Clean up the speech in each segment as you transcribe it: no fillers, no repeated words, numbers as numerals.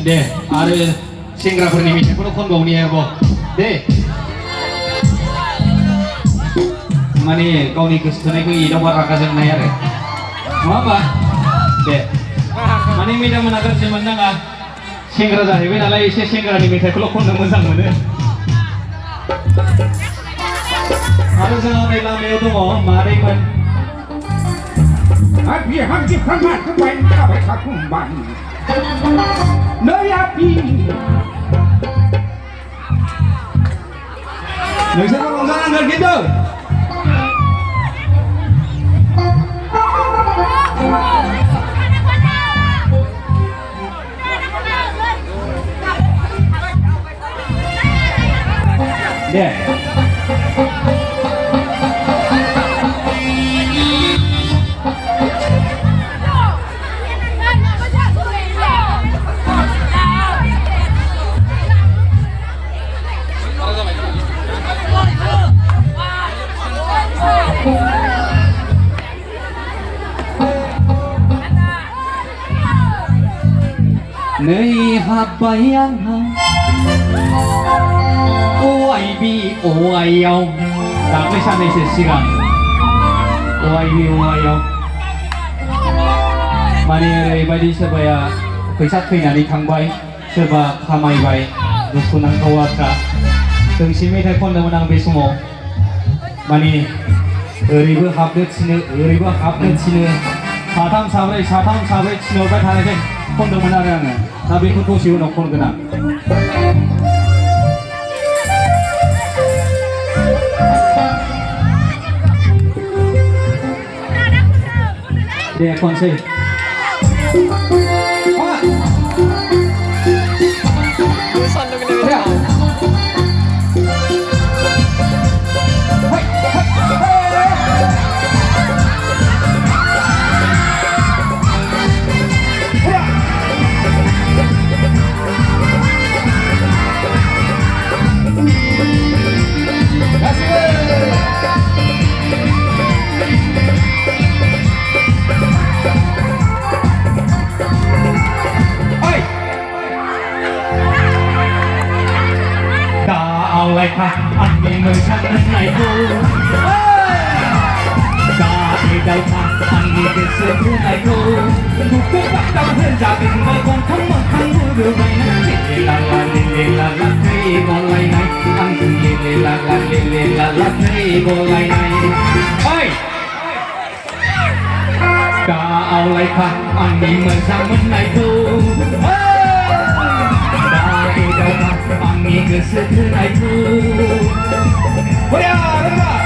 네, 아르 싱가포르님이 대포로 콘봉니에고 네. Mani kau ni kesana ku ida war akasan naya re. Apa? De. Mani mida menagar semanang ah. Singra dah. Ibu nalai isi singra ni mita kalau kau nama sang mana. Harus orang ni lama itu mo, mari man. Abi hamdi kamat kawan kawai kakumban. Noyapi. Nggak orang nggak gitu. Yeah. Nơi hạt bayang Ôi bi ôi yêu Đã mới sang đây sẽ sigang Ôi bi ôi yêu Mani oरैबायदि सोरबाया फैसा थैनानै थांबाय सोरबा खामायबाय दुखुनांथाव बाथ्रा दोंसे मेथाइ खनदोंमोन आं बे समाव माने ओरैबो हाबनो थिनो ओरैबो हाबनो थिनो साथाम साब्रै थिनहरबाय थानायखाय खनदोंमोन आरो आङो दा बेखौ दसे उनाव खनगोन आं दे खनसै lạiค่ะอันนี้มือฉันนั้นไหนกูกาเอได้ค่ะอันนี้เป็นเสื้อผู้ไหนกูบุกบุกปักตามเพื่อนจากเป็นใบกองทั้งหมดทั้งรู้หรือไม่นั้นเลลาลาเลลาลาเฮ้ยบอลไหลไหนอันคือเลลาลาเลลาลาเฮ้ยบอลไหลไหนเฮ้ยกาเอาเลยค่ะอันนี้มือฉันนั้นไหนกูAngin keseterai ku Boleh tak?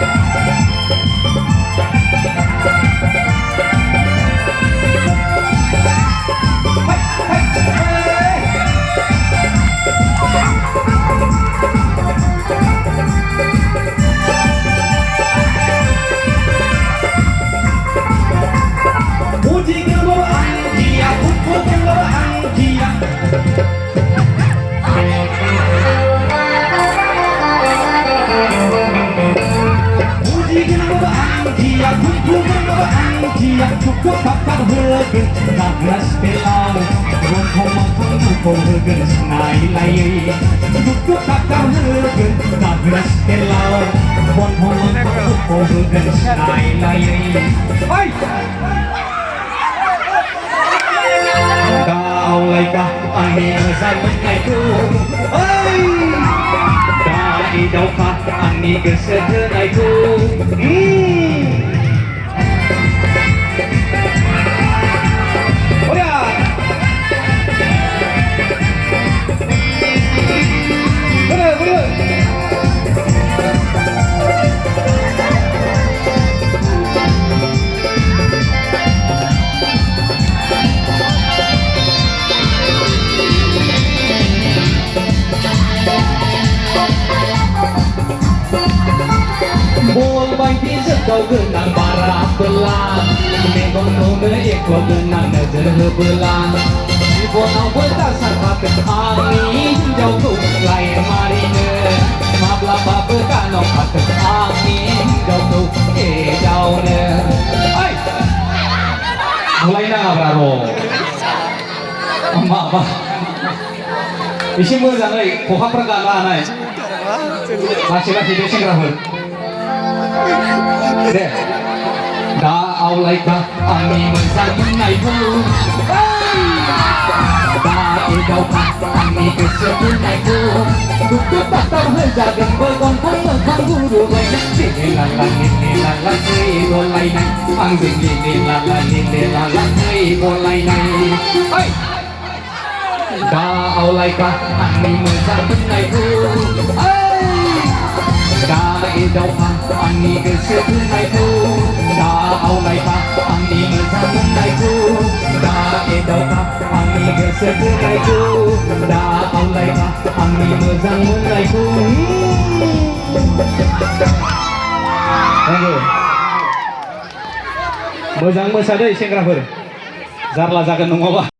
Puji kalau dia, puji kalau dia Dia cukup bakal hegen Nagras belau Rompong-rompong cukup hegen Senai layai Cukup bakal hegen Nagras belau Rompong-rompong cukup hegen Senai layai Hai! Kau laikah Angin zaman itu Hai! Dari daukah Angin keseterai ku Kau genang marah belang Menggong nona ekor genang nazar belang Ibu nak berdasar pakai angin Jauh ku lain marina Mabla bapa kanong pakai angin Jauh ku jauh ne Hai! Mulai na bravo माबा एसे मोजाङै खखाफ्रा गाना हानाय लासै लासै बे सेंग्राफोर दे दा आवलायखा आंनि मोजां मोननायखौ दा एदावखा आंनि गोसो थोनायखौ दुखु बाथाव होजागोनबो गन्थं मोखां गुरुबायनाय लिले लाला खै गलायनाय आंजों लिले लाला खै गलायनाय दा आवलायखा आंनि मोजां मोननायखौ दा एदावखा आंनि गोसो थोनायखौ दा आवलायखा आंनि मोजां मोननायखौ दा एदावखा आंनि गोसो थोनायखौ दा आवलायखा आंनि मोजां मोननायखौ मोजां मोसादै सेंग्राफोर जारला जागोन नङाबा